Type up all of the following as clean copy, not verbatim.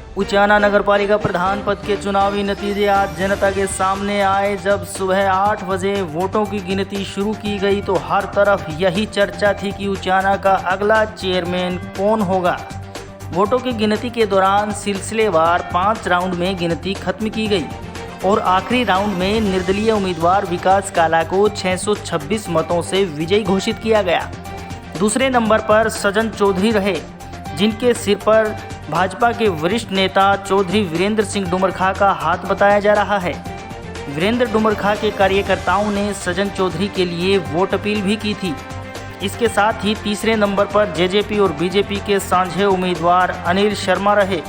उचाना नगरपालिका प्रधान पद के चुनावी नतीजे आज जनता के सामने आए। जब सुबह 8 बजे वोटों की गिनती शुरू की गई तो हर तरफ यही चर्चा थी कि उचाना का अगला चेयरमैन कौन होगा। वोटों की गिनती के दौरान सिलसिलेवार 5 राउंड में गिनती खत्म की गई और आखिरी राउंड में निर्दलीय उम्मीदवार विकास काला को 626 मतों से विजयी घोषित किया गया। दूसरे नंबर पर सजन चौधरी रहे, जिनके सिर पर भाजपा के वरिष्ठ नेता चौधरी वीरेंद्र सिंह डुमरखा का हाथ बताया जा रहा है। वीरेंद्र डुमरखा के कार्यकर्ताओं ने सजन चौधरी के लिए वोट अपील भी की थी। इसके साथ ही तीसरे नंबर पर जेजेपी और बीजेपी के साझे उम्मीदवार अनिल शर्मा रहे।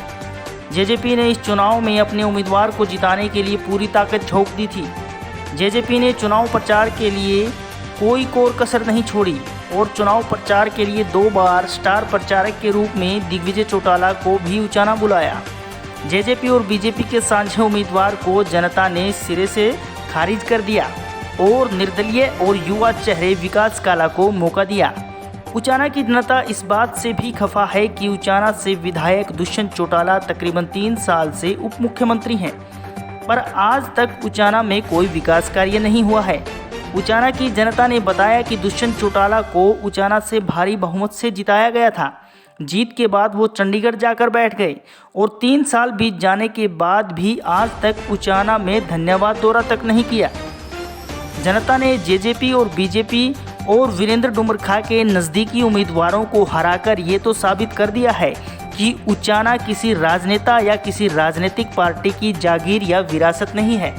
जेजेपी ने इस चुनाव में अपने उम्मीदवार को जिताने के लिए पूरी ताकत झोंक दी थी। जेजेपी ने चुनाव प्रचार के लिए कोई कोर कसर नहीं छोड़ी और चुनाव प्रचार के लिए 2 बार स्टार प्रचारक के रूप में दिग्विजय चौटाला को भी उचाना बुलाया। जेजेपी और बीजेपी के साझे उम्मीदवार को जनता ने सिरे से खारिज कर दिया और निर्दलीय और युवा चेहरे विकास काला को मौका दिया। उचाना की जनता इस बात से भी खफा है कि उचाना से विधायक दुष्यंत चौटाला तकरीबन 3 साल से उप मुख्यमंत्री हैं, पर आज तक उचाना में कोई विकास कार्य नहीं हुआ है। उचाना की जनता ने बताया कि दुष्यंत चौटाला को उचाना से भारी बहुमत से जिताया गया था। जीत के बाद वो चंडीगढ़ जाकर बैठ गए और 3 साल बीत जाने के बाद भी आज तक उचाना में धन्यवाद दौरा तक नहीं किया। जनता ने जेजेपी और बीजेपी और वीरेंद्र डुमरखा के नज़दीकी उम्मीदवारों को हराकर ये तो साबित कर दिया है कि उचाना किसी राजनेता या किसी राजनीतिक पार्टी की जागीर या विरासत नहीं है।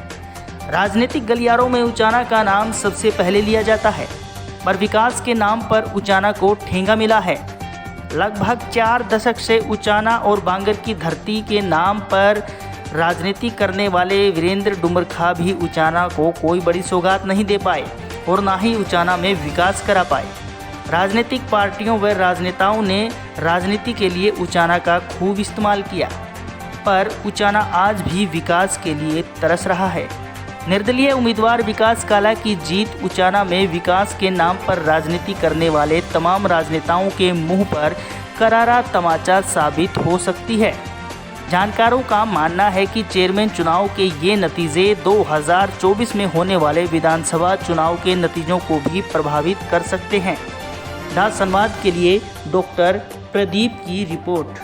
राजनीतिक गलियारों में उचाना का नाम सबसे पहले लिया जाता है, पर विकास के नाम पर उचाना को ठेंगा मिला है। लगभग 4 दशक से उचाना और बांगर की धरती के नाम पर राजनीति करने वाले वीरेंद्र डुमरखा भी उचाना को कोई बड़ी सौगात नहीं दे पाए और ना ही उचाना में विकास करा पाए। राजनीतिक पार्टियों व राजनेताओं ने राजनीति के लिए उचाना का खूब इस्तेमाल किया, पर उचाना आज भी विकास के लिए तरस रहा है। निर्दलीय उम्मीदवार विकास काला की जीत उचाना में विकास के नाम पर राजनीति करने वाले तमाम राजनेताओं के मुंह पर करारा तमाचा साबित हो सकती है। जानकारों का मानना है कि चेयरमैन चुनाव के ये नतीजे 2024 में होने वाले विधानसभा चुनाव के नतीजों को भी प्रभावित कर सकते हैं। दास संवाद के लिए डॉक्टर प्रदीप की रिपोर्ट।